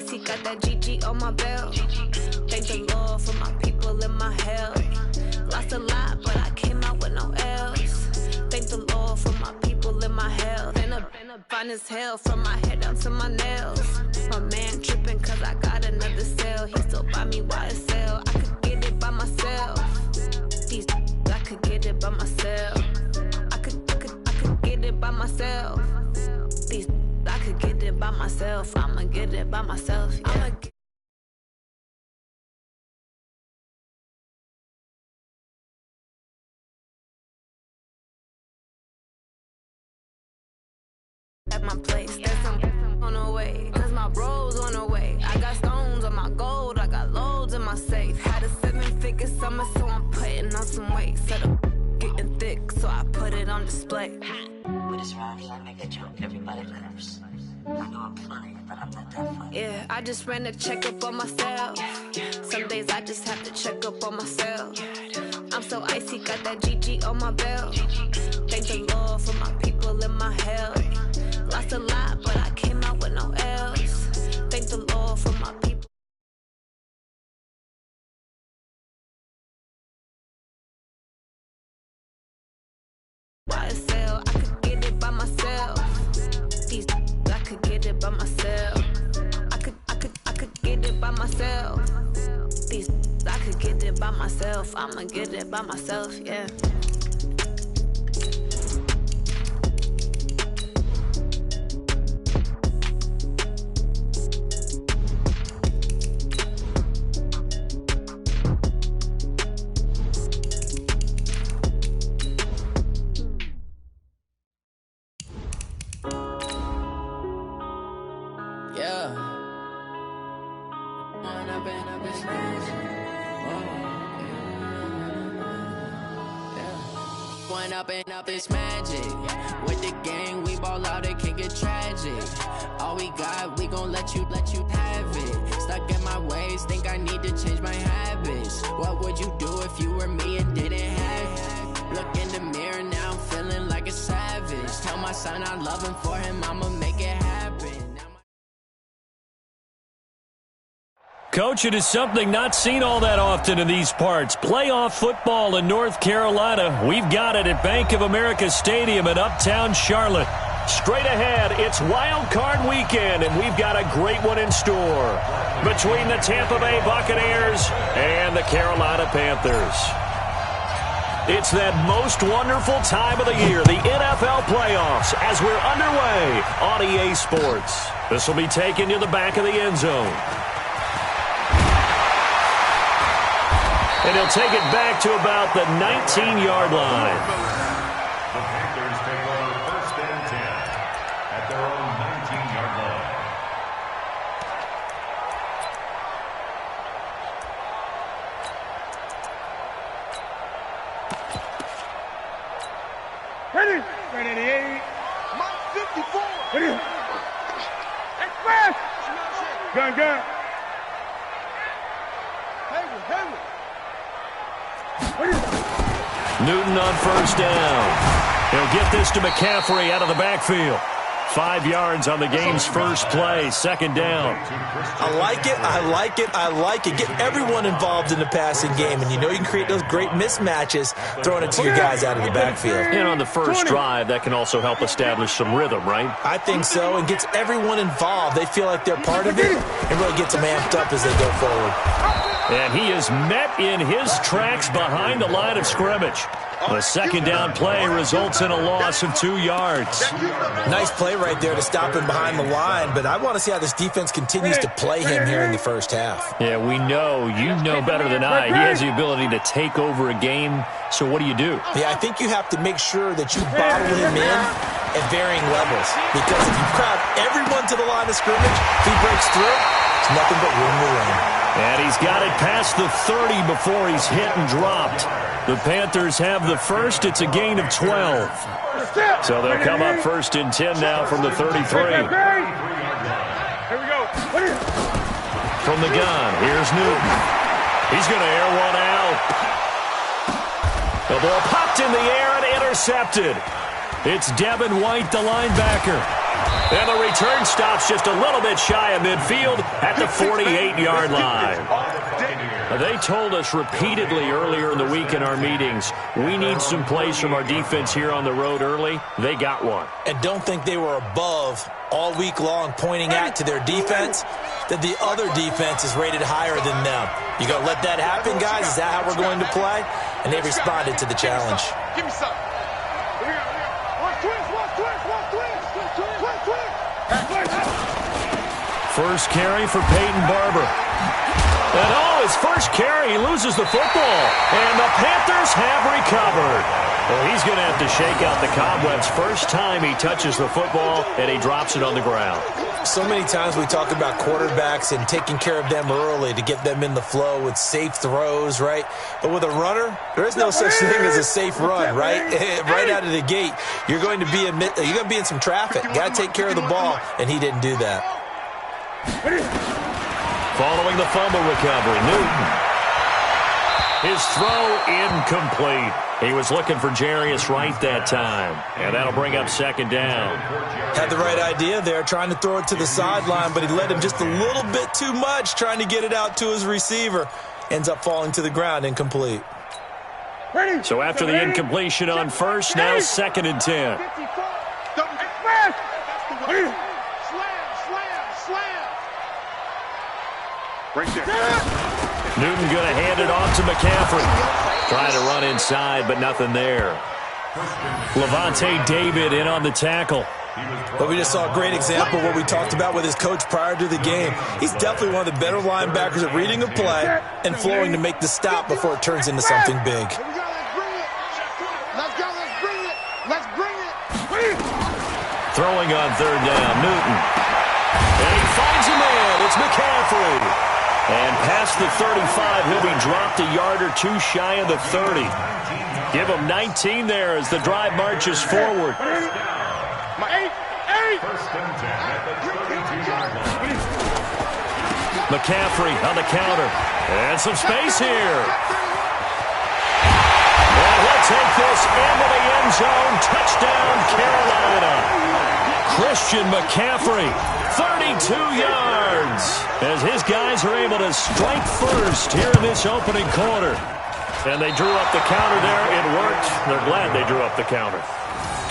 He got that GG on my belt. Thank the Lord for my people in my health. Lost a lot, but I came out with no else. Thank the Lord for my people in my health. Been a fine as hell from my head down to my nails. My man tripping cause I got another cell. He still buy me YSL. I could get it by myself. These I could get it by myself. I could get it by myself. These I could get it by myself. I'ma get it by myself. Yeah. I'ma get at my place. There's some on the way. Cause my bro's on the way. I got stones on my gold. I got loads in my safe. Had a 7-figure summer, so I'm putting on some weight. Set up getting thick, so I put it on display. With this rhyme, I make a joke, everybody laughs. I know I'm funny, but I'm not that funny. Yeah, I just ran a checkup on myself. Some days I just have to check up on myself. I'm so icy, got that GG on my belt. Thank the Lord for my people in my health. Lost a lot, but I came out with no else. Thank the Lord for my people. YSL, I could get it by myself. These I could get it by myself. I could get it by myself. These I could get it by myself. I'ma get it by myself, yeah. Up this magic. With the gang, we ball out, it can get tragic. All we got, we gon' let you have it. Stuck in my ways, think I need to change my habits. What would you do if you were me and didn't have it? Look in the mirror, now I'm feeling like a savage. Tell my son I love him, for him I'ma make it happen. Coach, it is something not seen all that often in these parts. Playoff football in North Carolina. We've got it at Bank of America Stadium in Uptown Charlotte. Straight ahead, it's Wild Card Weekend, and we've got a great one in store between the Tampa Bay Buccaneers and the Carolina Panthers. It's that most wonderful time of the year, the NFL playoffs, as we're underway on EA Sports. This will be taken to the back of the end zone. And he'll take it back to about the 19-yard line. The Panthers take over first and 10 at their own 19-yard line. Ready? Ready, 88. Mike 54. Ready? Express. Gun. Hayward. Newton on first down. He'll get this to McCaffrey out of the backfield. 5 yards on the game's first play, second down. I like it. Get everyone involved in the passing game, and you know you can create those great mismatches throwing it to your guys out of the backfield. And on the first drive, that can also help establish some rhythm, right? I think so, and gets everyone involved. They feel like they're part of it, and really gets them amped up as they go forward. And he is met in his tracks behind the line of scrimmage. The second down play results in a loss of 2 yards. Nice play right there to stop him behind the line, but I want to see how this defense continues to play him here in the first half. Yeah, we know. You know better than I. He has the ability to take over a game, so what do you do? Yeah, I think you have to make sure that you bottle him in at varying levels, because if you crowd everyone to the line of scrimmage, if he breaks through, it's nothing but room to run. And he's got it past the 30 before he's hit and dropped. The Panthers have the first. It's a gain of 12. So they'll come up first and 10 now from the 33. Here we go. From the gun, here's Newton. He's going to air one out. The ball popped in the air and intercepted. It's Devin White, the linebacker. And the return stops just a little bit shy of midfield at the 48-yard line. They told us repeatedly earlier in the week in our meetings, we need some plays from our defense here on the road early. They got one. And don't think they were above all week long pointing out to their defense that the other defense is rated higher than them. You going to let that happen, guys? Is that how we're going to play? And they responded to the challenge. Give me some. First carry for Peyton Barber. And his first carry, he loses the football. And the Panthers have recovered. Well, he's going to have to shake out the cobwebs first time he touches the football, and he drops it on the ground. So many times we talk about quarterbacks and taking care of them early to get them in the flow with safe throws, right? But with a runner, there is no such thing as a safe run, right? Right out of the gate, you're going to be in some traffic. Got to take care of the ball, and he didn't do that. Following the fumble recovery, Newton. His throw incomplete. He was looking for Jarius Wright that time, and that'll bring up second down. Had the right idea there, trying to throw it to the sideline, but he led him just a little bit too much, trying to get it out to his receiver. Ends up falling to the ground, incomplete. So after the incompletion on first, now 2nd and 10. Right there. Newton going to hand it off to McCaffrey. Trying to run inside, but nothing there. Levante David in on the tackle. But we just saw a great example of what we talked about with his coach prior to the game. He's definitely one of the better linebackers at reading a play and flowing to make the stop before it turns into something big. Let's go, let's bring it. Let's bring it. Throwing on third down, Newton. And he finds a man. It's McCaffrey. And past the 35, he'll be dropped a yard or two shy of the 30. Give him 19 there as the drive marches forward. McCaffrey on the counter. And some space here. And he'll take this into the end zone. Touchdown, Carolina. Christian McCaffrey, 32 yards, as his guys are able to strike first here in this opening quarter. And they drew up the counter there. It worked. They're glad they drew up the counter.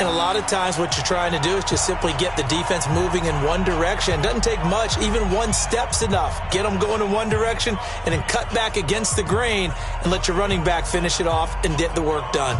And a lot of times what you're trying to do is just simply get the defense moving in one direction. It doesn't take much. Even one step's enough. Get them going in one direction and then cut back against the grain and let your running back finish it off and get the work done.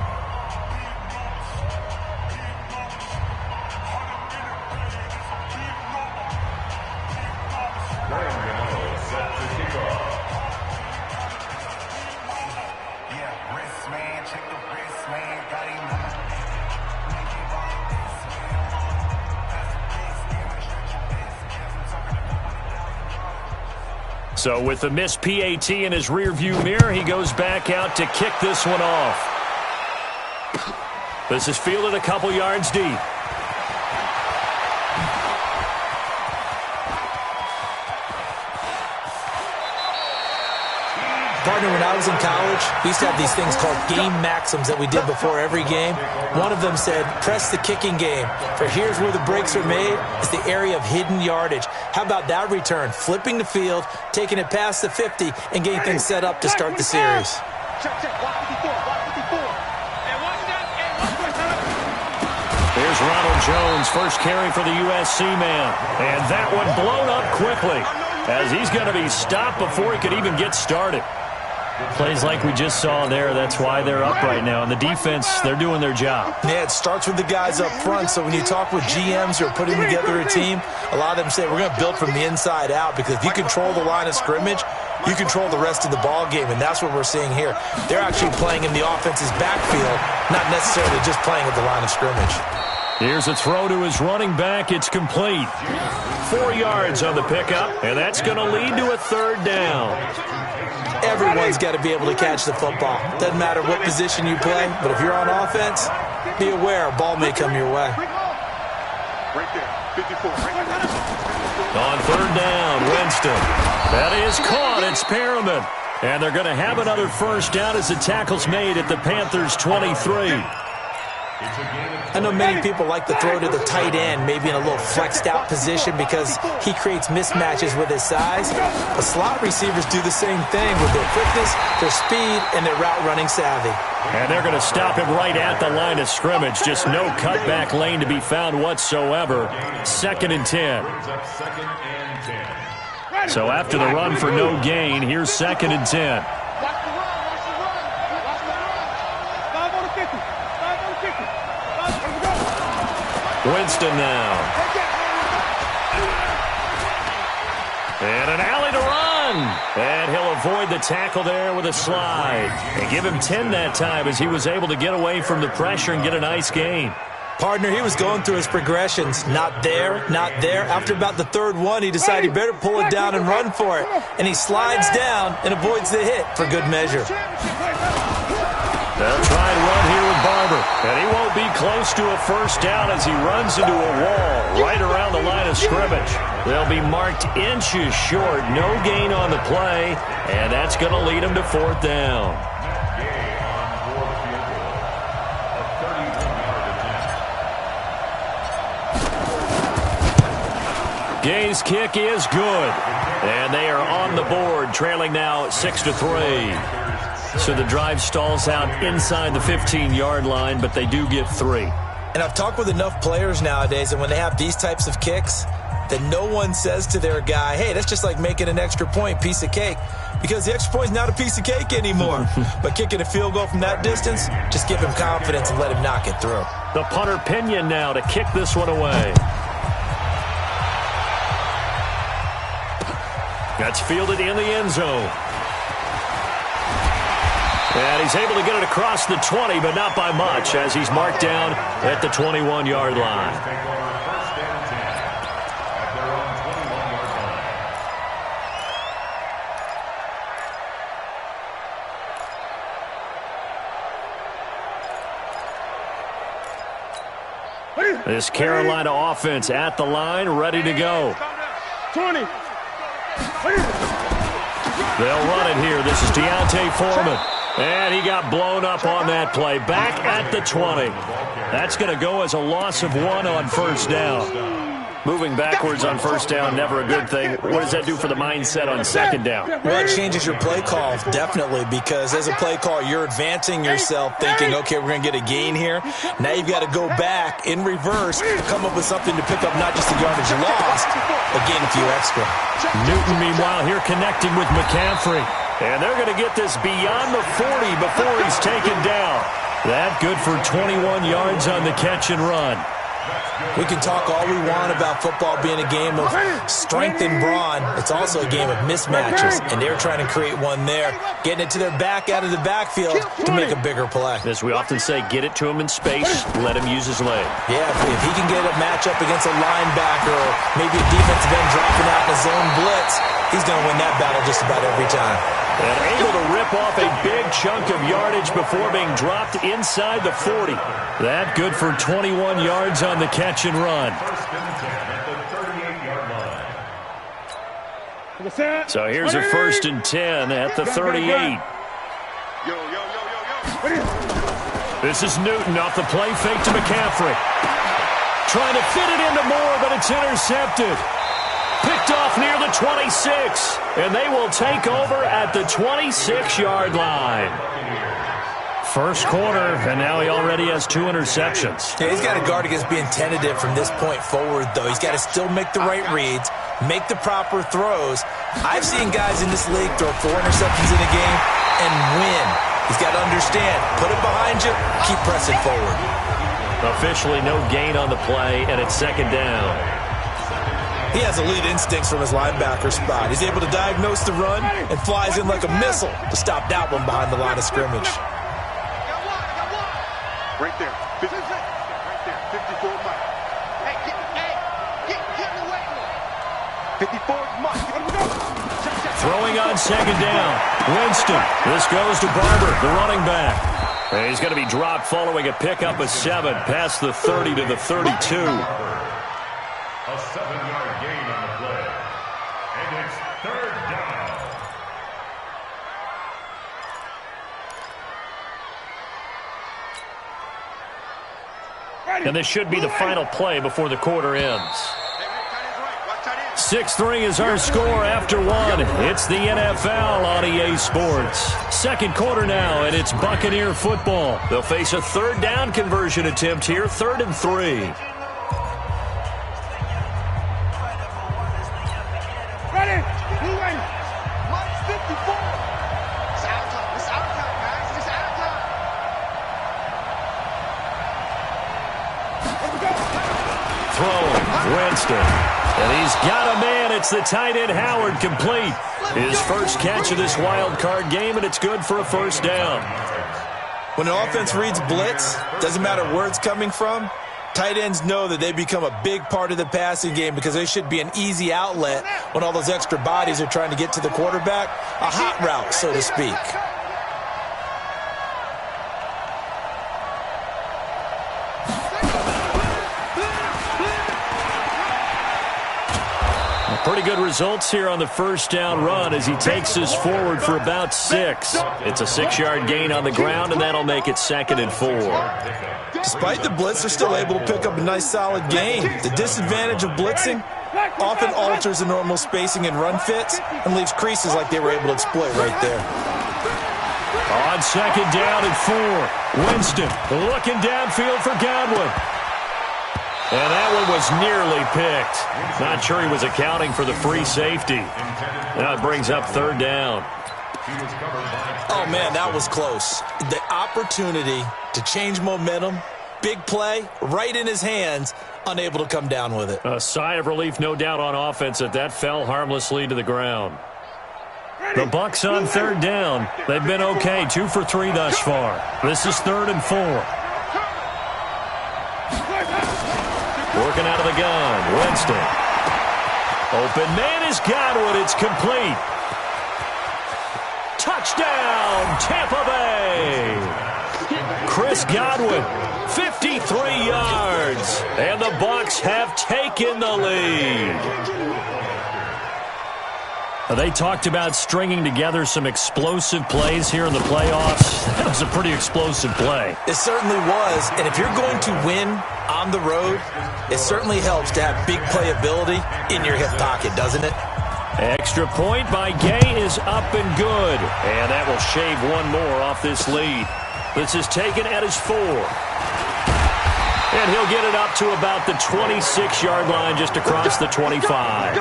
So with the missed PAT in his rearview mirror, he goes back out to kick this one off. This is fielded a couple yards deep. Partner, when I was in college, we used to have these things called game maxims that we did before every game. One of them said, press the kicking game. For here's where the breaks are made. It's the area of hidden yardage. How about that return? Flipping the field, taking it past the 50, and getting things set up to start the series. Here's Ronald Jones, first carry for the USC man. And that one blown up quickly, as he's going to be stopped before he could even get started. Plays like we just saw there, that's why they're up right now. And the defense, they're doing their job. Yeah, it starts with the guys up front. So when you talk with GMs who are putting together a team, a lot of them say we're going to build from the inside out, because if you control the line of scrimmage, you control the rest of the ball game, and that's what we're seeing here. They're actually playing in the offense's backfield, not necessarily just playing at the line of scrimmage. Here's a throw to his running back. It's complete. 4 yards on the pickup, and that's going to lead to a third down. Everyone's got to be able to catch the football. Doesn't matter what position you play, but if you're on offense, be aware a ball may come your way. Right there, 54. On third down, Winston. That is caught. It's Perriman. And they're going to have another first down as the tackle's made at the Panthers' 23. I know many people like to throw to the tight end, maybe in a little flexed out position because he creates mismatches with his size. But slot receivers do the same thing with their quickness, their speed, and their route running savvy. And they're going to stop him right at the line of scrimmage. Just no cutback lane to be found whatsoever. 2nd and 10. So after the run for no gain, here's 2nd and 10. Winston now. And an alley to run. And he'll avoid the tackle there with a slide. And give him 10 that time as he was able to get away from the pressure and get a nice gain. Partner, he was going through his progressions. Not there, not there. After about the 3rd one, he decided he better pull it down and run for it. And he slides down and avoids the hit for good measure. They'll try and run here with Barber. And he won't be close to a first down as he runs into a wall right around the line of scrimmage. They'll be marked inches short. No gain on the play. And that's going to lead him to 4th down. Gay's kick is good. And they are on the board, trailing now 6-3. So the drive stalls out inside the 15-yard line, but they do get 3. And I've talked with enough players nowadays, and when they have these types of kicks, that no one says to their guy, hey, that's just like making an extra point, piece of cake. Because the extra point's not a piece of cake anymore. But kicking a field goal from that distance, just give him confidence and let him knock it through. The punter Pinion now to kick this one away. That's fielded in the end zone. And he's able to get it across the 20, but not by much, as he's marked down at the 21-yard line. This Carolina offense at the line, ready to go. 20. They'll run it here. This is Deontay Foreman. And he got blown up on that play. Back at the 20. That's going to go as a loss of 1 on first down. Moving backwards on first down, never a good thing. What does that do for the mindset on second down? Well, it changes your play call, definitely, because as a play call, you're advancing yourself thinking, okay, we're going to get a gain here. Now you've got to go back in reverse, come up with something to pick up not just the yardage you lost, but gain a few extra. Newton, meanwhile, here connecting with McCaffrey. And they're going to get this beyond the 40 before he's taken down. That good for 21 yards on the catch and run. We can talk all we want about football being a game of strength and brawn. It's also a game of mismatches, and they're trying to create one there, getting it to their back out of the backfield to make a bigger play. As we often say, get it to him in space, let him use his leg. Yeah, if he can get a matchup against a linebacker or maybe a defensive end dropping out in a zone blitz, he's going to win that battle just about every time. And able to rip off a big chunk of yardage before being dropped inside the 40. That good for 21 yards on the catch and run. So here's a 1st and 10 at the 38. This is Newton off the play fake to McCaffrey. Trying to fit it into Moore, but it's intercepted. Picked off near the 26, and they will take over at the 26-yard line. First quarter, and now he already has 2 interceptions. Yeah, he's got to guard against being tentative from this point forward, though. He's got to still make the right reads, make the proper throws. I've seen guys in this league throw 4 interceptions in a game and win. He's got to understand, put it behind you, keep pressing forward. Officially no gain on the play, and it's 2nd down. He has elite instincts from his linebacker spot. He's able to diagnose the run and flies in like a missile to stop that one behind the line of scrimmage. Right there. 50, right there. 54 Mike. Hey, get in the way. 54 Mike. Throwing on 2nd down. Winston. This goes to Barber, the running back. And he's going to be dropped following a pickup of 7 past the 30 to the 32. A 7-yard gain on the play. And it's 3rd down. And this should be the final play before the quarter ends. 6-3 is our score after one. It's the NFL on EA Sports. Second quarter now, and it's Buccaneer football. They'll face a third down conversion attempt here, 3rd and 3. Ready? Blue in. 154. It's out time. It's out time, guys. It's out time. Throwing, Winston. And he's got a man. It's the tight end, Howard, complete. His first catch of this wild card game, and it's good for a first down. When an offense reads blitz, doesn't matter where it's coming from, tight ends know that they become a big part of the passing game because they should be an easy outlet when all those extra bodies are trying to get to the quarterback. A hot route, so to speak. Pretty good results here on the first down run as he takes us forward for about 6. It's a 6-yard gain on the ground, and that'll make it 2nd and 4. Despite the blitz, they're still able to pick up a nice, solid gain. The disadvantage of blitzing often alters the normal spacing and run fits and leaves creases like they were able to exploit right there. On 2nd down and 4, Winston looking downfield for Godwin. And that one was nearly picked. Not sure he was accounting for the free safety. Now it brings up 3rd down. Oh, man, that was close. The opportunity to change momentum, big play, right in his hands, unable to come down with it. A sigh of relief, no doubt, on offense that that fell harmlessly to the ground. The Bucs on 3rd down. They've been okay, 2 for 3 thus far. This is 3rd and 4. Working out of the gun, Winston. Open man is Godwin. It's complete. Touchdown, Tampa Bay. Chris Godwin, 53 yards. And the Bucs have taken the lead. They talked about stringing together some explosive plays here in the playoffs. That was a pretty explosive play. It certainly was, and if you're going to win on the road, it certainly helps to have big playability in your hip pocket, doesn't it? Extra point by Gay is up and good, and that will shave one more off this lead. This is taken at his 4. And he'll get it up to about the 26-yard line just across the 25.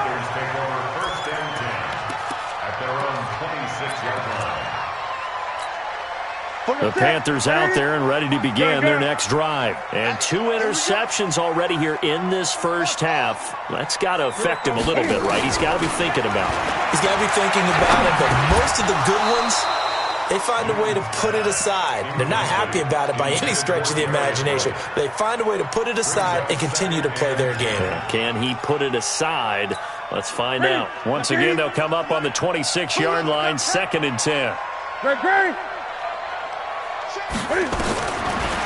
The Panthers out there and ready to begin their next drive. And 2 interceptions already here in this first half. That's got to affect him a little bit, right? He's got to be thinking about it. He's got to be thinking about it, but most of the good ones, they find a way to put it aside. They're not happy about it by any stretch of the imagination. They find a way to put it aside and continue to play their game. Can he put it aside? Let's find out. Once again, they'll come up on the 26-yard line, 2nd and 10.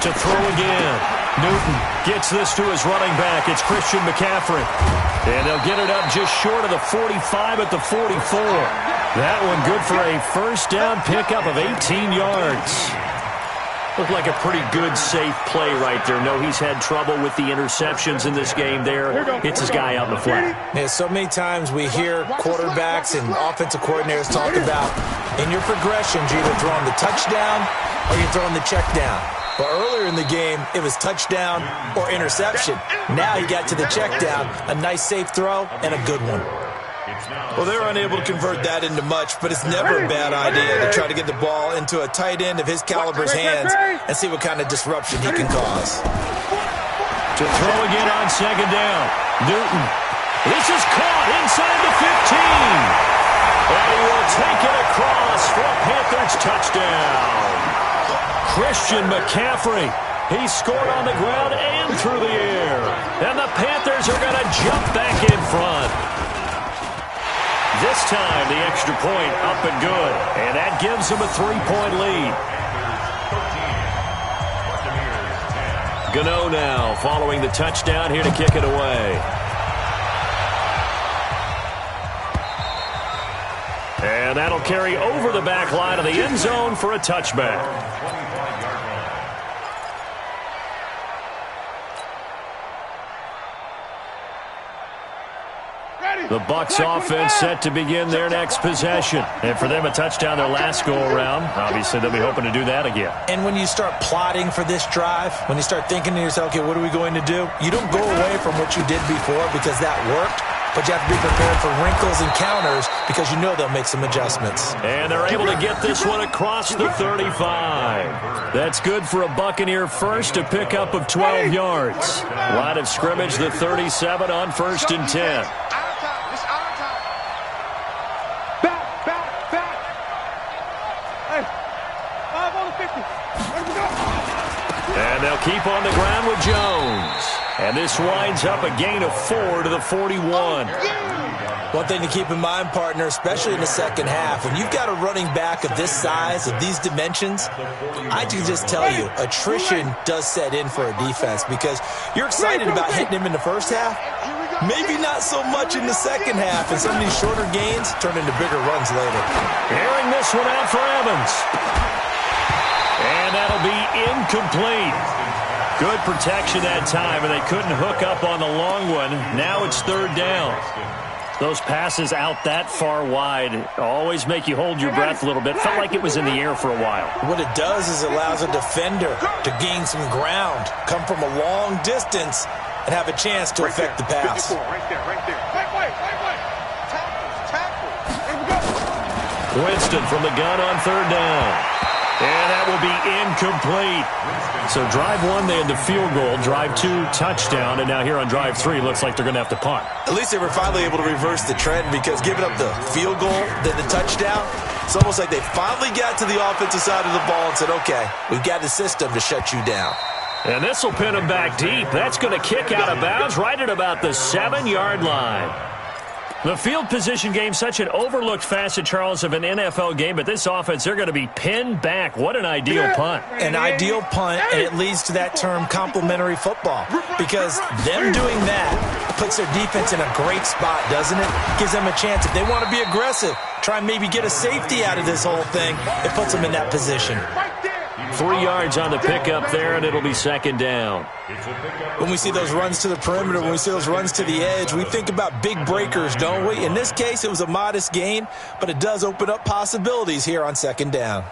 To throw again. Newton gets this to his running back. It's Christian McCaffrey. And they'll get it up just short of the 45 at the 44. That one good for a first down pickup of 18 yards. Looked like a pretty good, safe play right there. No, he's had trouble with the interceptions in this game there. Hits his guy out in the flat. Yeah, so many times we hear quarterbacks and offensive coordinators talk about in your progressions, you're either throwing the touchdown or you're throwing the check down. But earlier in the game, it was touchdown or interception. Now he got to the check down, a nice safe throw, and a good one. Well, they're unable to convert that into much, but it's never a bad idea to try to get the ball into a tight end of his caliber's hands and see what kind of disruption he can cause. To throw again on 2nd down. Newton. This is caught inside the 15. And he will take it across for a Panthers touchdown. Christian McCaffrey. He scored on the ground and through the air. And the Panthers are going to jump back in front. This time, the extra point up and good. And that gives them a 3-point lead. Gano now following the touchdown here to kick it away. And that'll carry over the back line of the end zone for a touchback. The Bucs offense set to begin their next possession. And for them, a touchdown their last go-around. Obviously, they'll be hoping to do that again. And when you start plotting for this drive, when you start thinking to yourself, okay, what are we going to do? You don't go away from what you did before because that worked. But you have to be prepared for wrinkles and counters because you know they'll make some adjustments. And they're able to get this one across the 35. That's good for a Buccaneer first, a pickup of 12 yards. Line of scrimmage, the 37 on 1st and 10. And they'll keep on the ground with Jones. And this winds up a gain of 4 to the 41. One thing to keep in mind, partner, especially in the second half, when you've got a running back of this size, of these dimensions, I can just tell you, attrition does set in for a defense because you're excited about hitting him in the first half, maybe not so much in the second half, and some of these shorter gains turn into bigger runs later. Airing this one out for Evans. And that'll be incomplete. Good protection that time, and they couldn't hook up on the long one. Now it's 3rd down. Those passes out that far wide always make you hold your breath a little bit. Felt like it was in the air for a while. What it does is it allows a defender to gain some ground, come from a long distance, and have a chance to affect the pass. Right there. Wait. Tackle. Winston from the gun on 3rd down. And that will be incomplete. So drive 1, they had the field goal. Drive 2, touchdown. And now here on drive 3, looks like they're going to have to punt. At least they were finally able to reverse the trend because giving up the field goal, then the touchdown, it's almost like they finally got to the offensive side of the ball and said, okay, we've got the system to shut you down. And this will pin them back deep. That's going to kick out of bounds right at about the 7-yard line. The field position game, such an overlooked facet, Charles, of an NFL game, but this offense, they're going to be pinned back. What an ideal punt. An ideal punt, and it leads to that term complementary football, because them doing that puts their defense in a great spot, doesn't it? Gives them a chance. If they want to be aggressive, try and maybe get a safety out of this whole thing, it puts them in that position. 3 yards on the pickup there, and it'll be 2nd down. When we see those runs to the perimeter, when we see those runs to the edge, we think about big breakers, don't we? In this case, it was a modest gain, but it does open up possibilities here on 2nd down.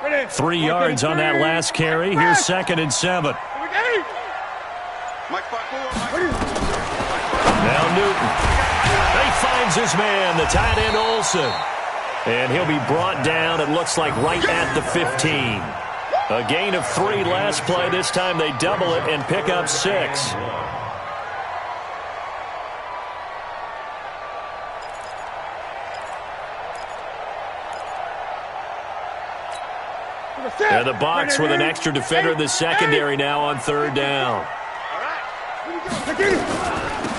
Ready. 3 yards on that last carry. Here's 2nd and 7. Now Newton. He finds his man, the tight end Olsen. And he'll be brought down, it looks like, right at the 15. A gain of 3 last play. This time they double it and pick up 6. And the Bucs with an extra defender in the secondary now on 3rd down.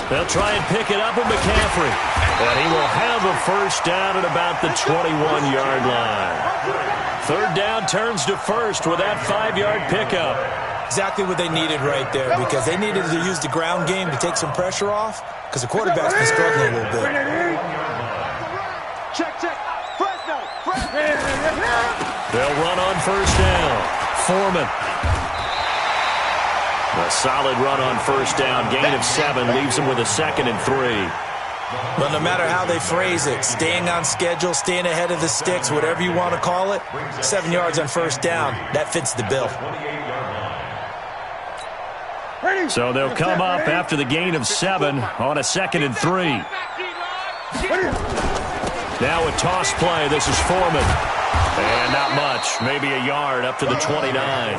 They'll try and pick it up with McCaffrey. And he will have a 1st down at about the 21-yard line. 3rd down turns to 1st with that 5-yard pickup. Exactly what they needed right there, because they needed to use the ground game to take some pressure off, because the quarterback's been struggling a little bit. Check. They'll run on 1st down. Foreman. A solid run on 1st down. Gain of 7 leaves them with a 2nd and 3. But no matter how they phrase it, staying on schedule, staying ahead of the sticks, whatever you want to call it, 7 yards on 1st down, that fits the bill. So they'll come up after the gain of 7 on a 2nd and 3. Now a toss play. This is Foreman. And not much. Maybe a yard up to the 29.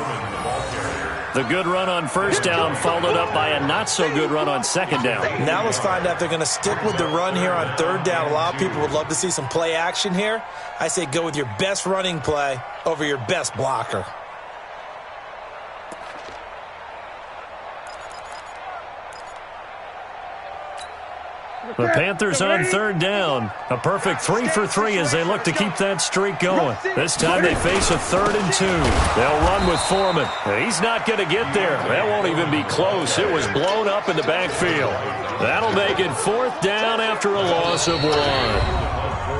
The good run on 1st down followed up by a not-so-good run on 2nd down. Now let's find out if they're going to stick with the run here on 3rd down. A lot of people would love to see some play action here. I say go with your best running play over your best blocker. The Panthers on third down. A perfect 3 for 3 as they look to keep that streak going. This time they face a 3rd and 2. They'll run with Foreman. He's not going to get there. That won't even be close. It was blown up in the backfield. That'll make it 4th down after a loss of 1.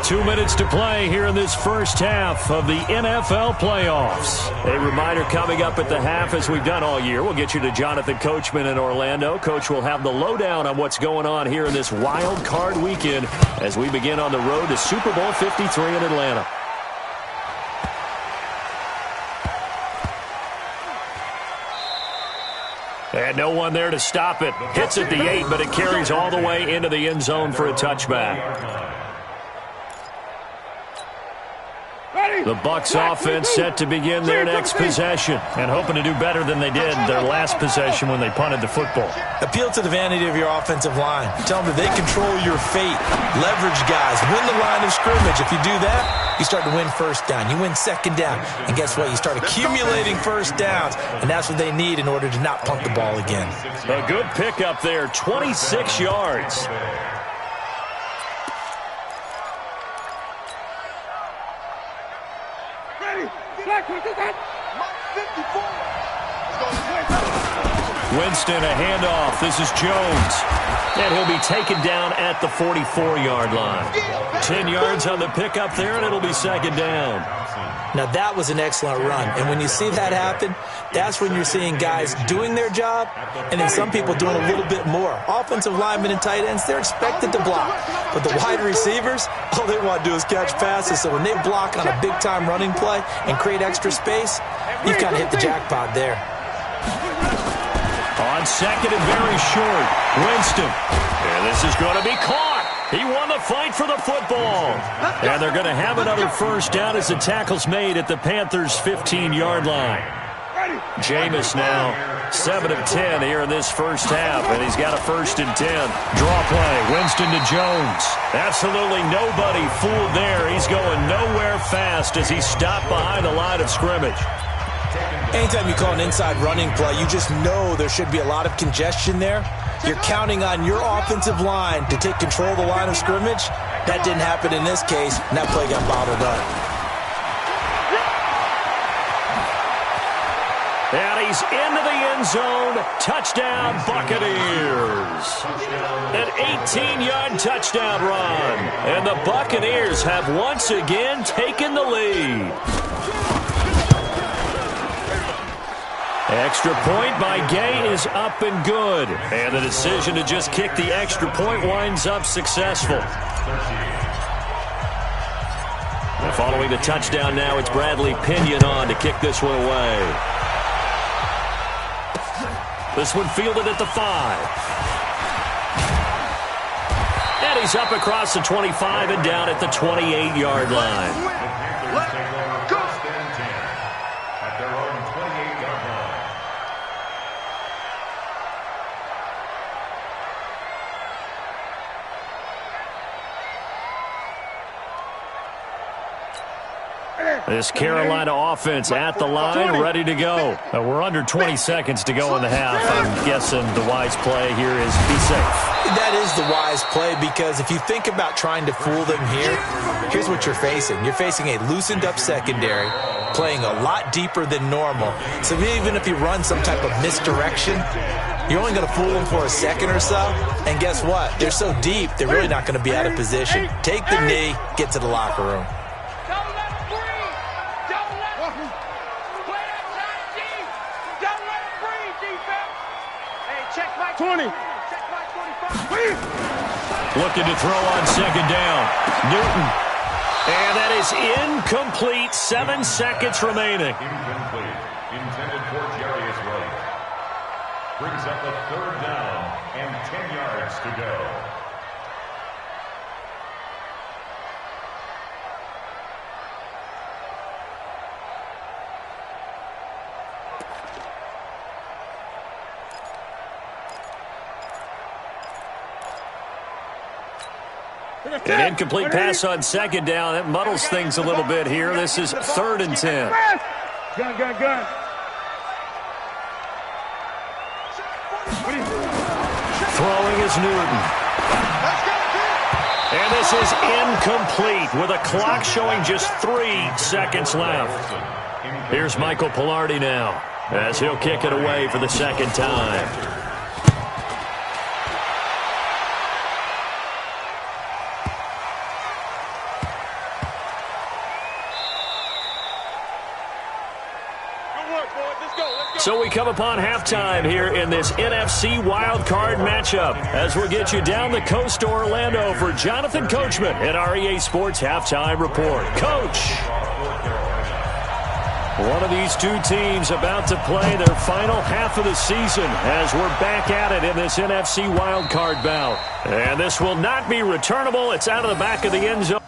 2 minutes to play here in this first half of the NFL playoffs. A reminder coming up at the half, as we've done all year, we'll get you to Jonathan Coachman in Orlando. Coach will have the lowdown on what's going on here in this wild card weekend as we begin on the road to Super Bowl 53 in Atlanta. And no one there to stop it. Hits at the 8, but it carries all the way into the end zone for a touchback. The Bucs offense set to begin their next possession and hoping to do better than they did their last possession when they punted the football. Appeal to the vanity of your offensive line. Tell them that they control your fate. Leverage guys. Win the line of scrimmage. If you do that, you start to win first down. You win second down. And guess what? You start accumulating first downs. And that's what they need in order to not punt the ball again. A good pickup there. 26 yards. Winston, a handoff. This is Jones. And he'll be taken down at the 44-yard line. 10 yards on the pickup there, and it'll be second down. Now, that was an excellent run. And when you see that happen, that's when you're seeing guys doing their job and then some people doing a little bit more. Offensive linemen and tight ends, they're expected to block. But the wide receivers, all they want to do is catch passes. So when they block on a big-time running play and create extra space, you've kind of hit the jackpot there. On second and very short, Winston. And this is going to be caught. He won the fight for the football. And they're going to have another first down as the tackle's made at the Panthers' 15-yard line. Jameis now 7 of 10 here in this first half, and he's got a 1st and 10. Draw play, Winston to Jones. Absolutely nobody fooled there. He's going nowhere fast as he's stopped behind the line of scrimmage. Anytime you call an inside running play, you just know there should be a lot of congestion there. You're counting on your offensive line to take control of the line of scrimmage. That didn't happen in this case, and that play got bottled up. And he's into the end zone. Touchdown, Buccaneers. An 18-yard touchdown run. And the Buccaneers have once again taken the lead. Extra point by Gay is up and good. And the decision to just kick the extra point winds up successful. And following the touchdown now, it's Bradley Pinion on to kick this one away. This one fielded at the 5. And he's up across the 25 and down at the 28-yard line. This Carolina offense at the line, ready to go. We're under 20 seconds to go in the half. I'm guessing the wise play here is be safe. That is the wise play, because if you think about trying to fool them here, here's what you're facing. You're facing a loosened-up secondary, playing a lot deeper than normal. So even if you run some type of misdirection, you're only going to fool them for a second or so. And guess what? They're so deep, they're really not going to be out of position. Take the knee, get to the locker room. 20. Looking to throw on second down. Newton. And that is incomplete. 7 seconds remaining. Incomplete. Intended for Jarius Williams. Brings up a 3rd down and 10 yards to go. An incomplete pass on second down. That muddles things a little bit here. This is 3rd and 10. Gun. Throwing is Newton. And this is incomplete with a clock showing just 3 seconds left. Here's Michael Pilardi now as he'll kick it away for the second time. So we come upon halftime here in this NFC wildcard matchup as we'll get you down the coast to Orlando for Jonathan Coachman at our EA Sports Halftime Report. Coach! One of these two teams about to play their final half of the season as we're back at it in this NFC wildcard bout. And this will not be returnable. It's out of the back of the end zone.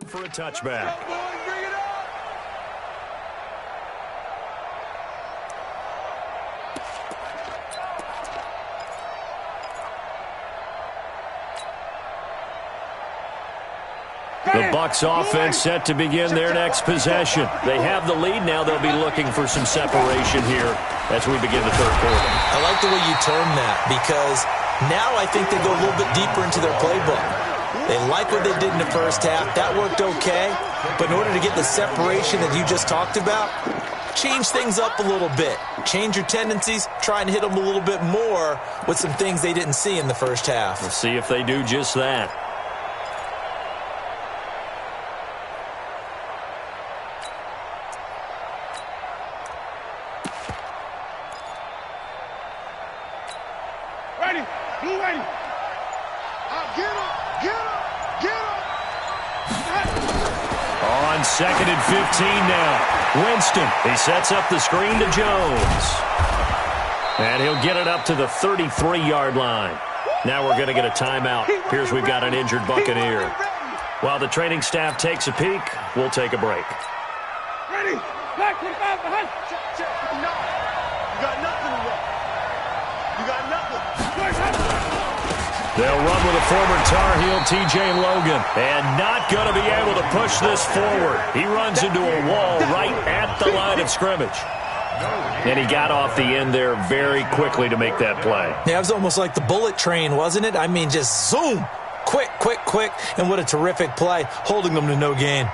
For a touchback. The Bucs offense set to begin their next possession. They have the lead now. They'll be looking for some separation here as we begin the third quarter. I like the way you term that because now I think they go a little bit deeper into their playbook. They like what they did in the first half. That worked okay. But in order to get the separation that you just talked about, change things up a little bit. Change your tendencies. Try and hit them a little bit more with some things they didn't see in the first half. We'll see if they do just that. Ready. Blue ready. Get him. Get him. Get him. On 2nd and 15 now. Winston, he sets up the screen to Jones. And he'll get it up to the 33-yard line. Now we're going to get a timeout. Appears we've got an injured Buccaneer. While the training staff takes a peek, we'll take a break. Ready. Back 25 behind. Check. No. You got nothing to run. You got nothing. They'll run with a former Tar Heel, T.J. Logan, and not going to be able to push this forward. He runs into a wall right at the line of scrimmage. And he got off the end there very quickly to make that play. Yeah, it was almost like the bullet train, wasn't it? I mean, just zoom. Quick. And what a terrific play, holding them to no gain.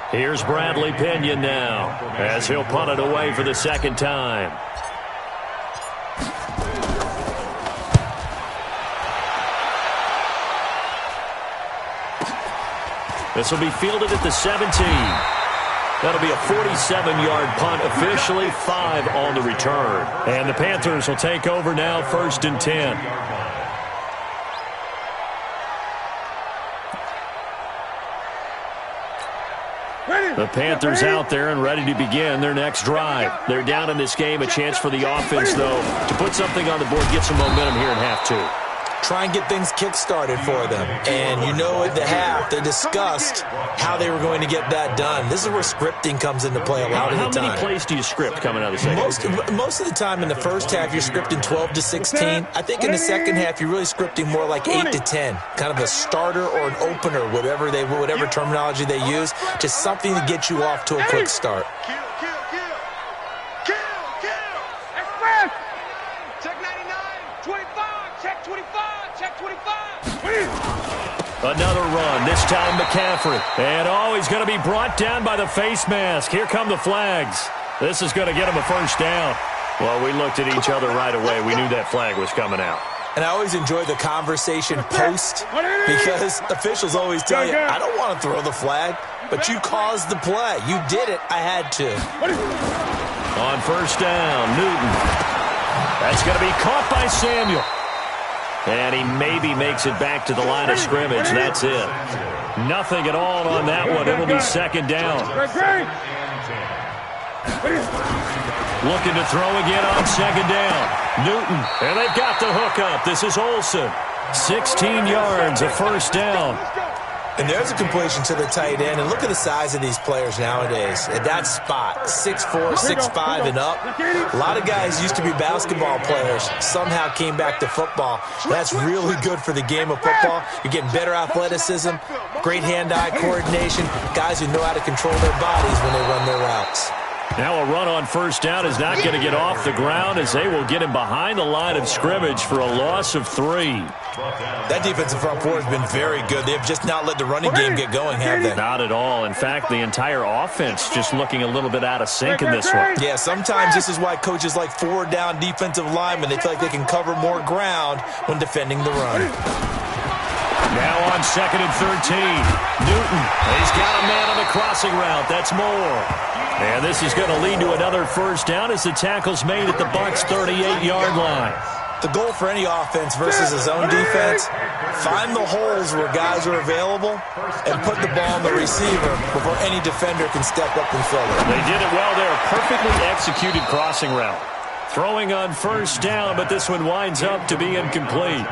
Here's Bradley Pinion now as he'll punt it away for the second time. This will be fielded at the 17. That'll be a 47-yard punt, officially 5 on the return. And the Panthers will take over now, 1st and 10. The Panthers out there and ready to begin their next drive. They're down in this game. A chance for the offense, though, to put something on the board, get some momentum here in half two. try and get things kick-started for them. And you know at the half, they discussed how they were going to get that done. This is where scripting comes into play a lot of the time. How many plays do you script coming out of the second? Most of the time in the first half, you're scripting 12 to 16. I think in the second half, you're really scripting more like 8 to 10. Kind of a starter or an opener, whatever terminology they use. Just something to get you off to a quick start. Kill. Express. Check 99. 25. Check 25. Check 25. Another run, this time McCaffrey. And he's going to be brought down by the face mask. Here come the flags. This is going to get him a first down. Well, we looked at each other right away. We knew that flag was coming out. And I always enjoy the conversation post because officials always tell you, I don't want to throw the flag, but you caused the play. You did it. I had to. On first down, Newton. That's going to be caught by Samuel. And he maybe makes it back to the line of scrimmage. That's it. Nothing at all on that one. It'll be second down. Looking to throw again on second down. Newton, and they've got the hook up. This is Olsen. 16 yards, a first down. And there's a completion to the tight end. And look at the size of these players nowadays. At that spot, 6'4", 6'5", and up. A lot of guys used to be basketball players. Somehow came back to football. That's really good for the game of football. You're getting better athleticism, great hand-eye coordination, guys who know how to control their bodies when they run their routes. Now a run on first down is not going to get off the ground as they will get him behind the line of scrimmage for a loss of 3. That defensive front four has been very good. They have just not let the running game get going, have they? Not at all. In fact, the entire offense just looking a little bit out of sync in this one. Yeah, sometimes this is why coaches like forward-down defensive linemen, they feel like they can cover more ground when defending the run. Now on second and 13. Newton, he's got a man on the crossing route. That's Moore. And this is going to lead to another first down as the tackle's made at the Bucs' 38-yard line. The goal for any offense versus a zone defense, find the holes where guys are available and put the ball on the receiver before any defender can step up and fill it. They did it well there. Perfectly executed crossing route. Throwing on first down, but this one winds up to be incomplete.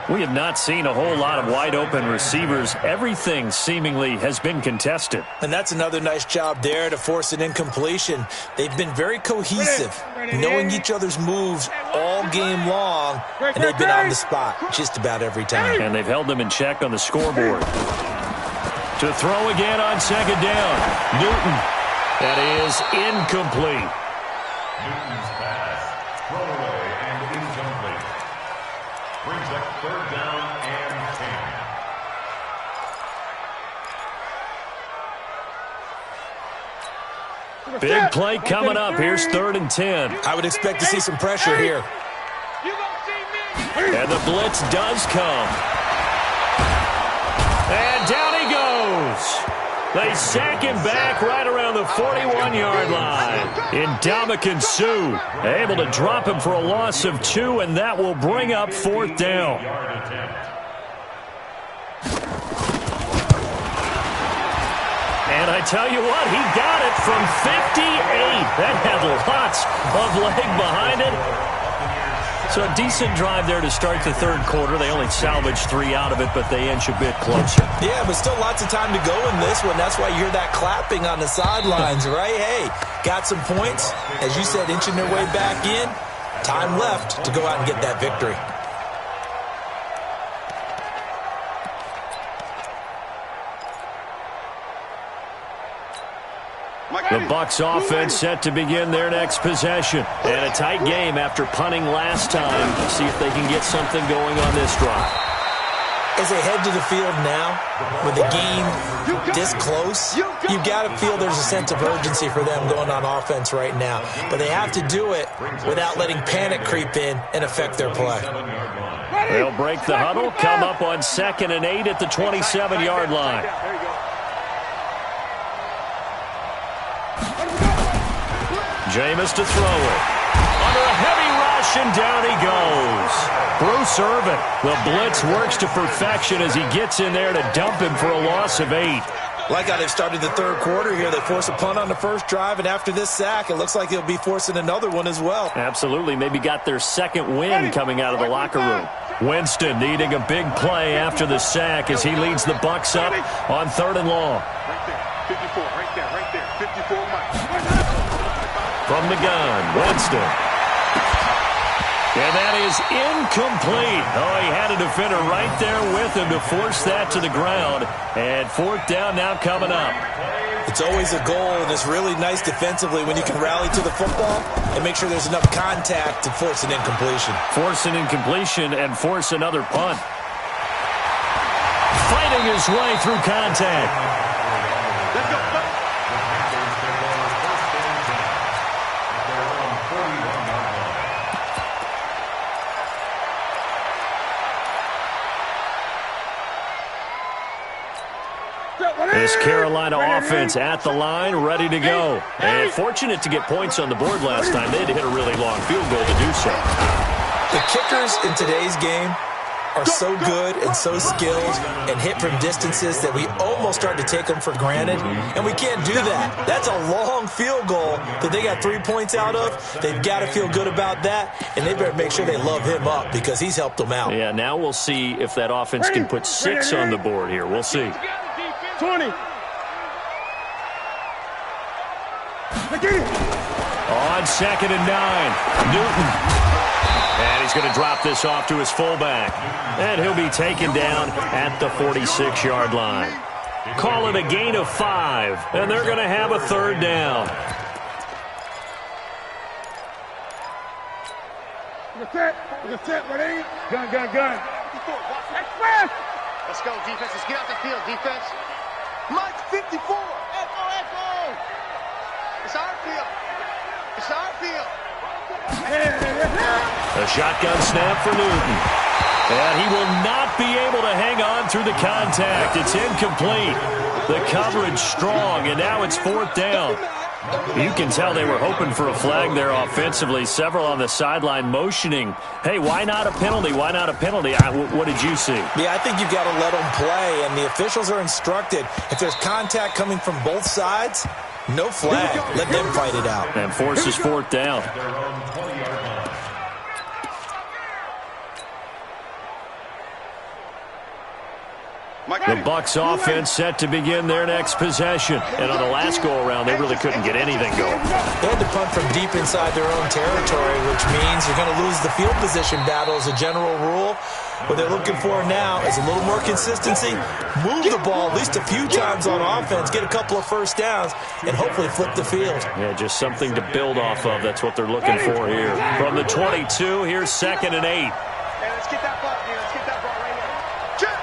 We have not seen a whole lot of wide-open receivers. Everything seemingly has been contested. And that's another nice job there to force an incompletion. They've been very cohesive, knowing each other's moves all game long, and they've been on the spot just about every time. And they've held them in check on the scoreboard. To throw again on second down. Newton. That is incomplete. Newton's pass, thrown away and incomplete. Brings up third down and 10. Big play coming up. Here's 3rd and 10. I would expect to see some pressure here. And the blitz does come. And down he goes. They sack him back right around the 41-yard line. Ndamukong Suh able to drop him for a loss of 2, and that will bring up 4th down. And I tell you what, he got it from 58. That had lots of leg behind it. So a decent drive there to start the third quarter. They only salvaged 3 out of it, but they inch a bit closer. Yeah, but still lots of time to go in this one. That's why you hear that clapping on the sidelines, right? Hey, got some points. As you said, inching their way back in. Time left to go out and get that victory. The Bucs offense set to begin their next possession. And a tight game after punting last time. See if they can get something going on this drive. As they head to the field now, with the game this close, you've got to feel there's a sense of urgency for them going on offense right now. But they have to do it without letting panic creep in and affect their play. They'll break the huddle, come up on 2nd and 8 at the 27-yard line. Jameis to throw it. Under a heavy rush, and down he goes. Bruce Irvin. The blitz works to perfection as he gets in there to dump him for a loss of 8. Like how they've started the third quarter here. They force a punt on the first drive, and after this sack, it looks like they'll be forcing another one as well. Absolutely. Maybe got their second win coming out of the locker room. Winston needing a big play after the sack as he leads the Bucs up on 3rd and long. Right there. 54, right there. 54 miles. From the gun, Winston. And that is incomplete. Oh, he had a defender right there with him to force that to the ground. And 4th down now coming up. It's always a goal, and it's really nice defensively when you can rally to the football and make sure there's enough contact to force an incompletion. Force an incompletion and force another punt. Fighting his way through contact. Let's go. This Carolina offense at the line, ready to go. And fortunate to get points on the board last time. They had to hit a really long field goal to do so. The kickers in today's game are so good and so skilled and hit from distances that we almost start to take them for granted, and we can't do that. That's a long field goal that they got 3 points out of. They've got to feel good about that, and they better make sure they love him up because he's helped them out. Yeah, now we'll see if that offense can put 6 on the board here. We'll see. 20. On 2nd and 9, Newton. And he's going to drop this off to his fullback. And he'll be taken down at the 46-yard line. Call it a gain of 5, and they're going to have a 3rd down. Set, ready? Gun. Express! Let's go, defense. Let's get out the field, defense. Mike 54. Echo. It's our field. A shotgun snap for Newton. And he will not be able to hang on through the contact. It's incomplete. The coverage strong, and now it's 4th down. You can tell they were hoping for a flag there offensively. Several on the sideline motioning, hey, why not a penalty? Why not a penalty? What did you see? Yeah, I think you've got to let them play, and the officials are instructed. If there's contact coming from both sides, no flag. Let them fight it out. And forces 4th down. The Bucs offense set to begin their next possession. And on the last go-around, they really couldn't get anything going. They had to punt from deep inside their own territory, which means you're going to lose the field position battle as a general rule. What they're looking for now is a little more consistency, move the ball at least a few times on offense, get a couple of 1st downs, and hopefully flip the field. Yeah, just something to build off of. That's what they're looking for here. From the 22, here's 2nd and 8. Hey, let's get that ball here. Let's get that ball right here. Check.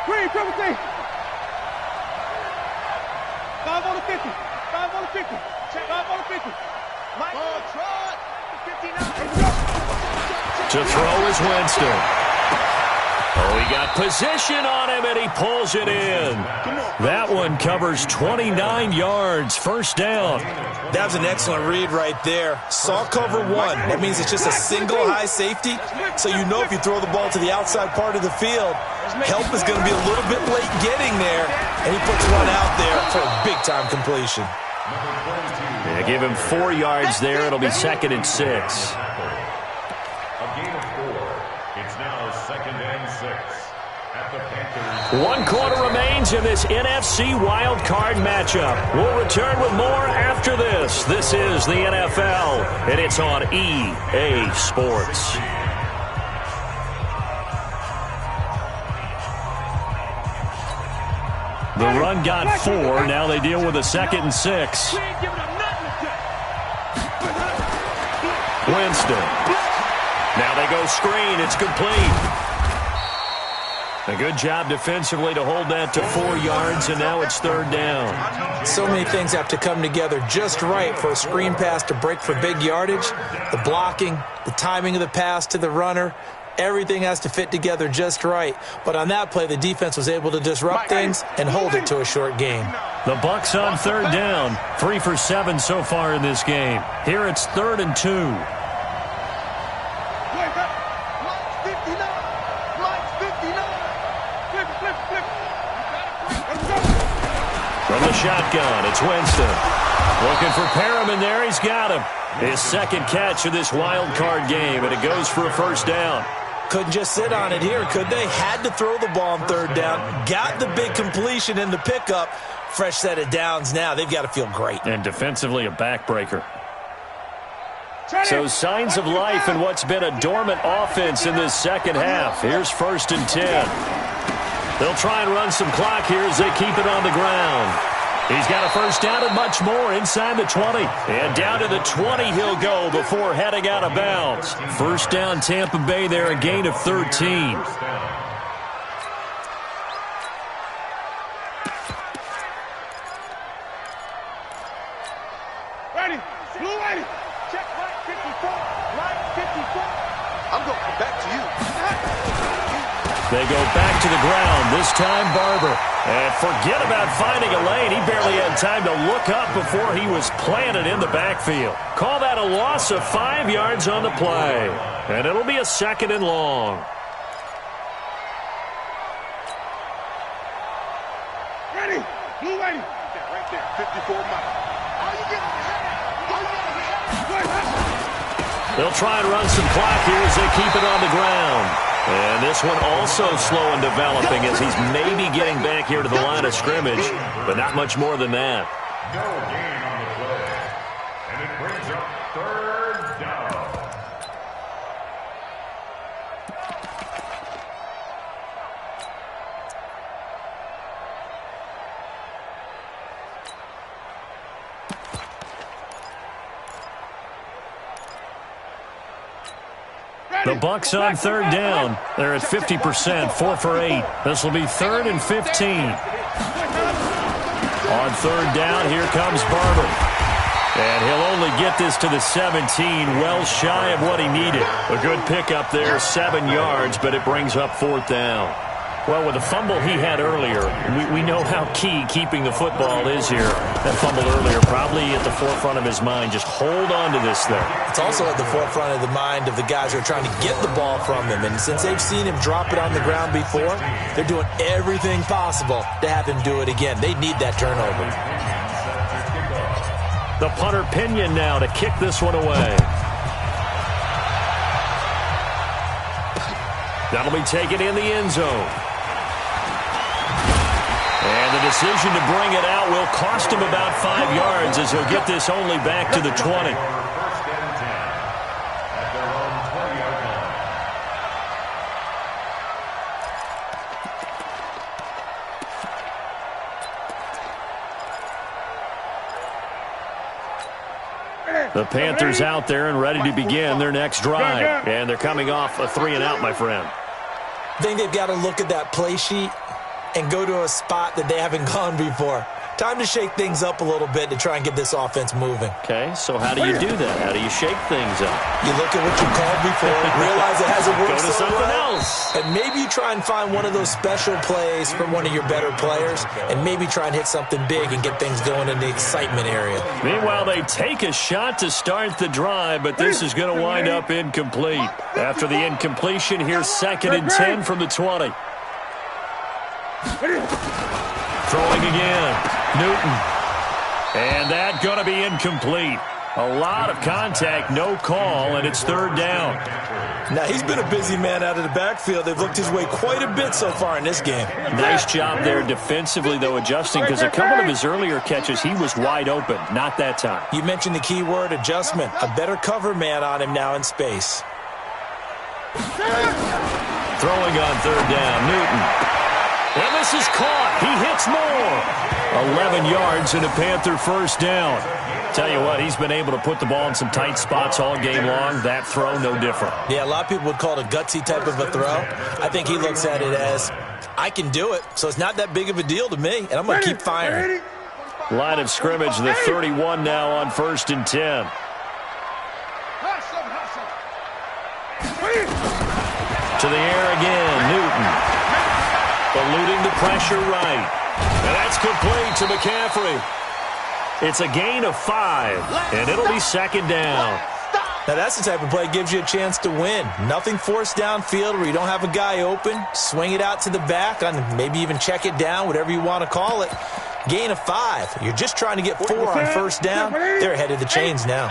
Green, triple C. 5 on the 50. 5 on the 50. Check. 5 on the 50. Mike. Ball, trot. 59. To throw is Winston. Oh, he got position on him, and he pulls it in. That one covers 29 yards. 1st down. That was an excellent read right there. Saw cover 1. That means it's just a single high safety. So you know if you throw the ball to the outside part of the field, help is going to be a little bit late getting there. And he puts one out there for a big-time completion. Yeah, give him 4 yards there. It'll be 2nd and 6. 1 quarter remains in this NFC wild card matchup. We'll return with more after this. This is the NFL, and it's on EA Sports. The run got 4. Now they deal with a 2nd and 6. Winston. Now they go screen. It's complete. A good job defensively to hold that to 4 yards, and now it's 3rd down. So many things have to come together just right for a screen pass to break for big yardage. The blocking, the timing of the pass to the runner, everything has to fit together just right. But on that play, the defense was able to disrupt things and hold it to a short game. The Bucs on 3rd down, 3 for 7 so far in this game. Here it's 3rd and 2. From the shotgun, it's Winston. Looking for Perriman there. He's got him. His second catch of this wild card game, and it goes for a first down. Couldn't just sit on it here, could they? Had to throw the ball on third down. Got the big completion in the pickup. Fresh set of downs now. They've got to feel great. And defensively, a backbreaker. So signs of life in what's been a dormant offense in this second half. Here's 1st and 10. They'll try and run some clock here as they keep it on the ground. He's got a first down and much more inside the 20. And down to the 20 he'll go before heading out of bounds. First down Tampa Bay there, a gain of 13. Ready, blue ready. Check line 54, line 54. I'm going to come back to you. They go back to the ground, this time Barber. And forget about finding a lane. He barely had time to look up before he was planted in the backfield. Call that a loss of 5 yards on the play. And it'll be a 2nd and long. Ready, blue ready. Yeah, right there, 54 miles. All you get They'll try and run some clock here as they keep it on the ground. And this one also slow in developing as he's maybe getting back here to the line of scrimmage, but not much more than that. No gain on the play. And it brings up 3rd down. The Bucs on 3rd down. They're at 50%, 4 for 8. This will be 3rd and 15. On 3rd down, here comes Barber. And he'll only get this to the 17, well shy of what he needed. A good pickup there, 7 yards, but it brings up 4th down. Well, with the fumble he had earlier, we know how key keeping the football is here. That fumble earlier probably at the forefront of his mind. Just hold on to this thing. It's also at the forefront of the mind of the guys who are trying to get the ball from him. And since they've seen him drop it on the ground before, they're doing everything possible to have him do it again. They need that turnover. The punter Pinion now to kick this one away. That'll be taken in the end zone. And the decision to bring it out will cost him about 5 yards as he'll get this only back to the 20. 1st and 10 at their own 20-yard line. The Panthers out there and ready to begin their next drive. And they're coming off a 3-and-out, my friend. I think they've got to look at that play sheet and go to a spot that they haven't gone before. Time to shake things up a little bit to try and get this offense moving. Okay, so how do you do that? How do you shake things up? You look at what you called before, realize it hasn't worked Go to so something well, else. and maybe you try and find one of those special plays from one of your better players, and maybe try and hit something big and get things going in the excitement area. Meanwhile, they take a shot to start the drive, but this is going to wind up incomplete. After the incompletion, here's 2nd and 10 from the 20. Throwing again, Newton. And that going to be incomplete. A lot of contact, no call, and it's 3rd down. Now, he's been a busy man out of the backfield. They've looked his way quite a bit so far in this game. Nice job there defensively, though, adjusting, because a couple of his earlier catches, he was wide open. Not that time. You mentioned the key word, adjustment. A better cover man on him now in space. Throwing on 3rd down, Newton. And this is caught. He hits more. 11 yards and a Panther first down. Tell you what, he's been able to put the ball in some tight spots all game long. That throw, no different. Yeah, a lot of people would call it a gutsy type of a throw. I think he looks at it as, I can do it, so it's not that big of a deal to me, and I'm going to keep firing. Line of scrimmage, the 31 now on 1st and 10. To the air again, Newton. Eluding the pressure right. And that's complete to McCaffrey. It's a gain of 5, and it'll be 2nd down. Now, that's the type of play that gives you a chance to win. Nothing forced downfield where you don't have a guy open. Swing it out to the back, and maybe even check it down, whatever you want to call it. Gain of 5. You're just trying to get 4 on first down. They're ahead of the chains now.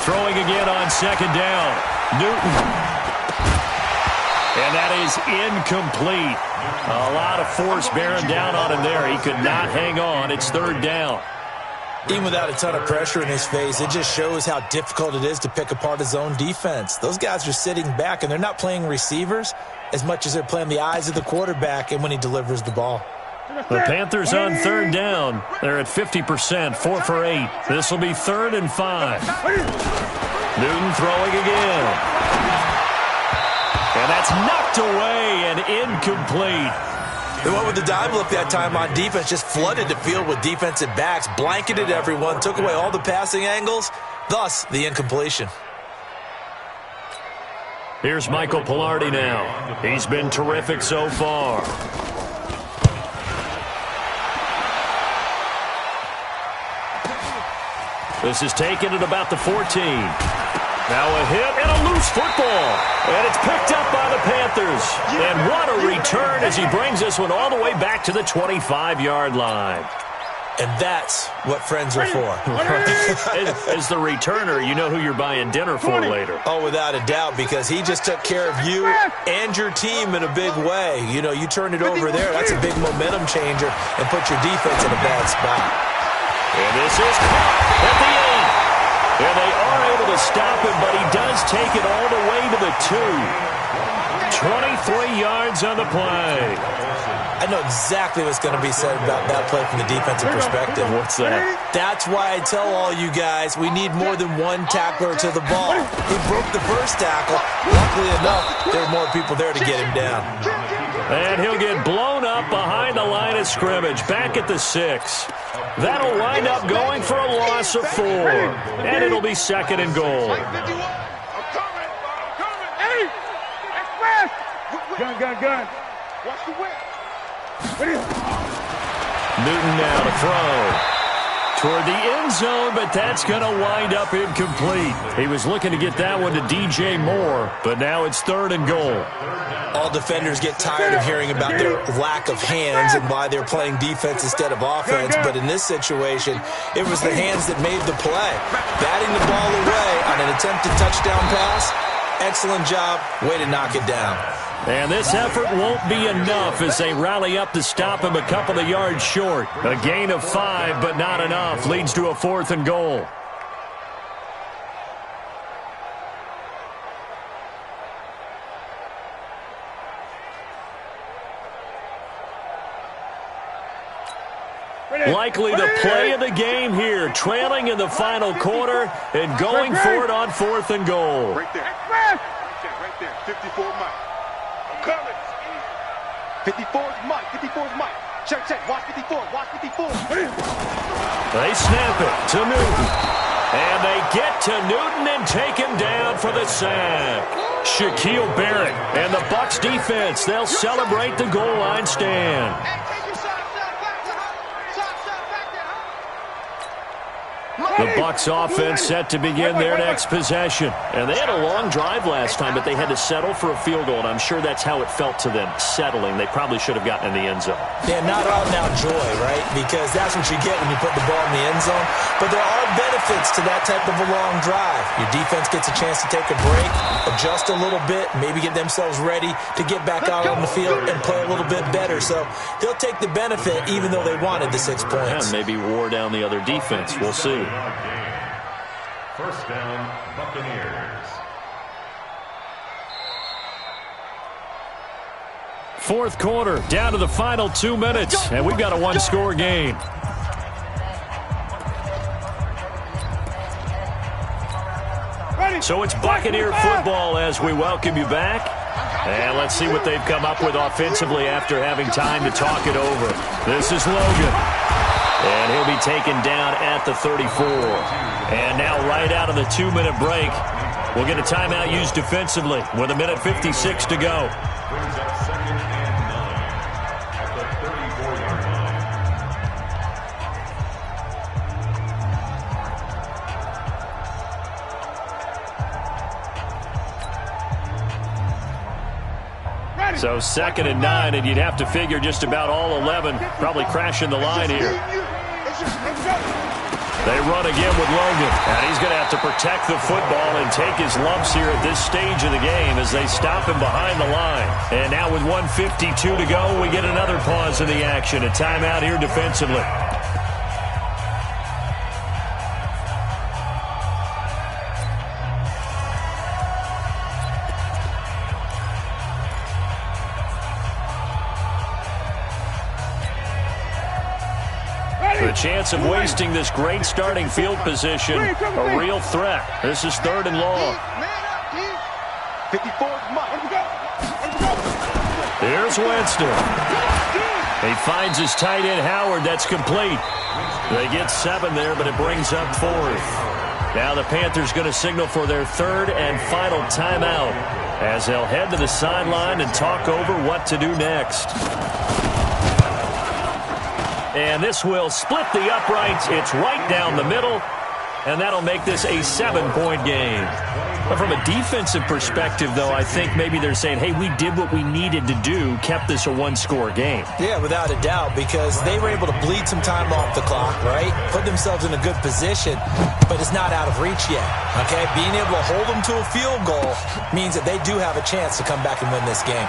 Throwing again on second down. Newton. And that is incomplete. A lot of force bearing down on him there. He could not hang on. It's third down. Even without a ton of pressure in his face, it just shows how difficult it is to pick apart his own defense. Those guys are sitting back, and they're not playing receivers as much as they're playing the eyes of the quarterback and when he delivers the ball. The Panthers on third down. They're at 50%, 4 for 8. This will be 3rd and 5. Newton throwing again. And that's knocked away and incomplete. They went with the dime look that time on defense, just flooded the field with defensive backs, blanketed everyone, took away all the passing angles, thus the incompletion. Here's Michael Pilardi now. He's been terrific so far. This is taken at about the 14. Now a hit and a loose football. And it's picked up by the Panthers. And what a return as he brings this one all the way back to the 25-yard line. And that's what friends are for. As the returner, you know who you're buying dinner for later. Oh, without a doubt, because he just took care of you and your team in a big way. You know, you turned it over there. That's a big momentum changer and put your defense in a bad spot. And this is caught at the end. And they are able to stop him, but he does take it all the way to the 2. 23 yards on the play. I know exactly what's going to be said about that play from the defensive perspective. What's that? That's why I tell all you guys we need more than one tackler to the ball. He broke the first tackle. Luckily enough, there were more people there to get him down. And he'll get blown up behind the line of scrimmage, back at the 6. That'll wind up going for a loss of 4. And it'll be 2nd and goal. Gun. Watch the whip. Newton now to throw. Toward the end zone, but that's going to wind up incomplete. He was looking to get that one to DJ Moore, but now it's 3rd and goal. All defenders get tired of hearing about their lack of hands and why they're playing defense instead of offense, but in this situation, it was the hands that made the play. Batting the ball away on an attempted touchdown pass, excellent job, way to knock it down. And this effort won't be enough as they rally up to stop him a couple of yards short. A gain of 5, but not enough, leads to a 4th and goal. Likely the play of the game here, trailing in the final quarter and going for it on 4th and goal. Right there. 54 Mike. I'm coming. 54's Mike. 54's Mike. Check. Watch 54. They snap it to Newton. And they get to Newton and take him down for the sack. Shaquille Barrett and the Bucs defense, they'll celebrate the goal line stand. The Bucs offense set to begin their next possession. And they had a long drive last time, but they had to settle for a field goal, and I'm sure that's how it felt to them, settling. They probably should have gotten in the end zone. Yeah, not all now joy, right? Because that's what you get when you put the ball in the end zone. But there are benefits to that type of a long drive. Your defense gets a chance to take a break, adjust a little bit, maybe get themselves ready to get back out on the field and play a little bit better. So they'll take the benefit even though they wanted the 6 points. And maybe wore down the other defense. We'll see. First down, Buccaneers. 4th quarter, down to the final 2 minutes, and we've got a one-score game. So it's Buccaneer football as we welcome you back. And let's see what they've come up with offensively after having time to talk it over. This is Logan. And he'll be taken down at the 34. And now right out of the 2-minute break, we'll get a timeout used defensively with 1:56 to go. Brings up 2nd and 9 at the 34-yard line. So 2nd and 9, and you'd have to figure just about all 11 probably crashing the line here. They run again with Logan, and he's going to have to protect the football and take his lumps here at this stage of the game as they stop him behind the line. And now with 1:52 to go, we get another pause in the action. A timeout here defensively. The chance of wasting this great starting field position, a real threat. This is 3rd and long. 54 Here's Winston. He finds his tight end, Howard. That's complete. They get 7 there, but it brings up 4th. Now the Panthers going to signal for their 3rd and final timeout as they'll head to the sideline and talk over what to do next. And this will split the uprights. It's right down the middle, and that'll make this a 7-point game. But from a defensive perspective, though, I think maybe they're saying, hey, we did what we needed to do, kept this a 1-score game. Yeah, without a doubt, because they were able to bleed some time off the clock, right? Put themselves in a good position, but it's not out of reach yet, okay? Being able to hold them to a field goal means that they do have a chance to come back and win this game.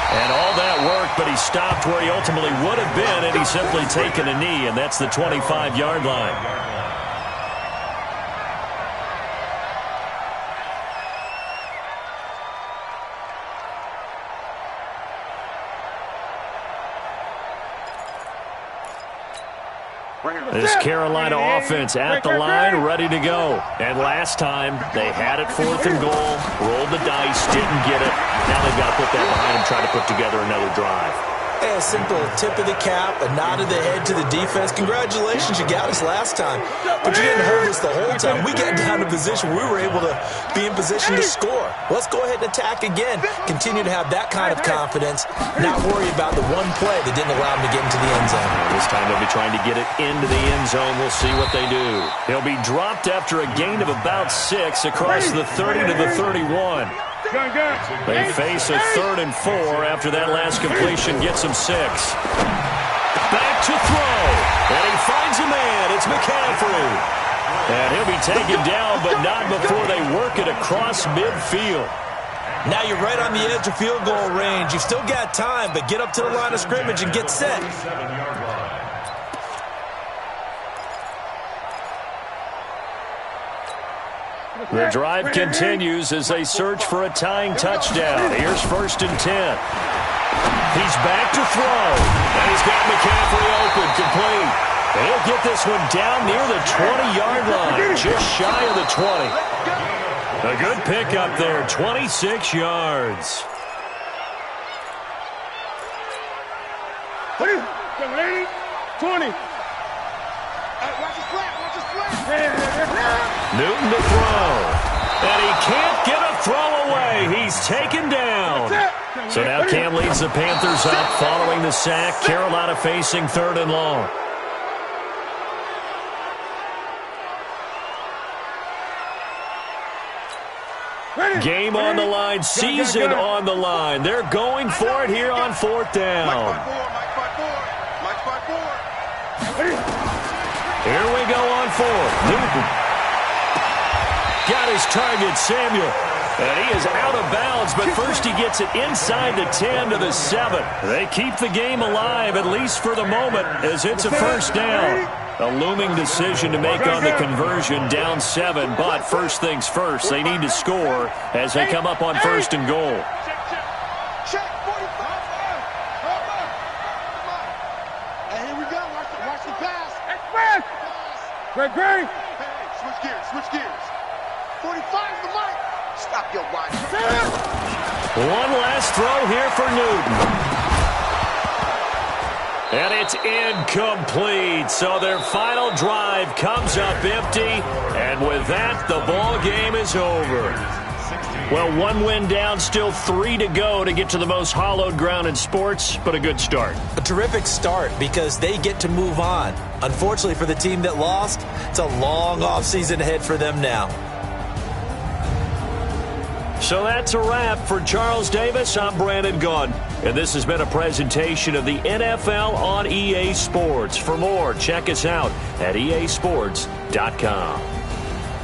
And all that work, but he stopped where he ultimately would have been, and he's simply taken a knee, and that's the 25-yard line. This Carolina offense at the line, ready to go. And last time, they had it 4th and goal, rolled the dice, didn't get it. Now they've got to put that behind them, try to put together another drive. Hey, a simple tip of the cap, a nod of the head to the defense. Congratulations, you got us last time. But you didn't hold us the whole time. We got down to position. We were able to be in position to score. Let's go ahead and attack again. Continue to have that kind of confidence, not worry about the one play that didn't allow them to get into the end zone. This time they'll be trying to get it into the end zone. We'll see what they do. He'll be dropped after a gain of about 6 across the 30 to the 31. They face a 3rd and 4 after that last completion gets them 6. Back to throw. And he finds a man. It's McCaffrey. And he'll be taken down, but not before they work it across midfield. Now you're right on the edge of field goal range. You've still got time, but get up to the line of scrimmage and get set. The drive continues as they search for a tying touchdown. Here's 1st and 10. He's back to throw. And he's got McCaffrey open, complete. He'll get this one down near the 20-yard line, just shy of the 20. A good pickup there, 26 yards. 20. Watch his flat. Newton to throw. And he can't get a throw away. He's taken down. So now Cam leads the Panthers up following the sack. Carolina facing 3rd and long. Game on the line, season on the line. They're going for it here on 4th down. Here we go on 4th. Newton got his target, Samuel. And he is out of bounds, but first he gets it inside the 10 to the 7. They keep the game alive, at least for the moment, as it's a 1st down. A looming decision to make on the conversion, down 7. But first things first, they need to score as they come up on 1st and goal. Check, 45. And here we go. Watch the pass. Express. Great. Hey, switch gears. 45's the mark. Stop your watch. One last throw here for Newton. And it's incomplete. So their final drive comes up empty. And with that, the ball game is over. Well, 1 win down, still 3 to go to get to the most hallowed ground in sports, but a good start. A terrific start because they get to move on. Unfortunately for the team that lost, it's a long offseason ahead for them now. So that's a wrap. For Charles Davis, I'm Brandon Gunn. And this has been a presentation of the NFL on EA Sports. For more, check us out at easports.com.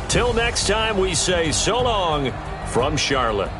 Till next time, we say so long from Charlotte.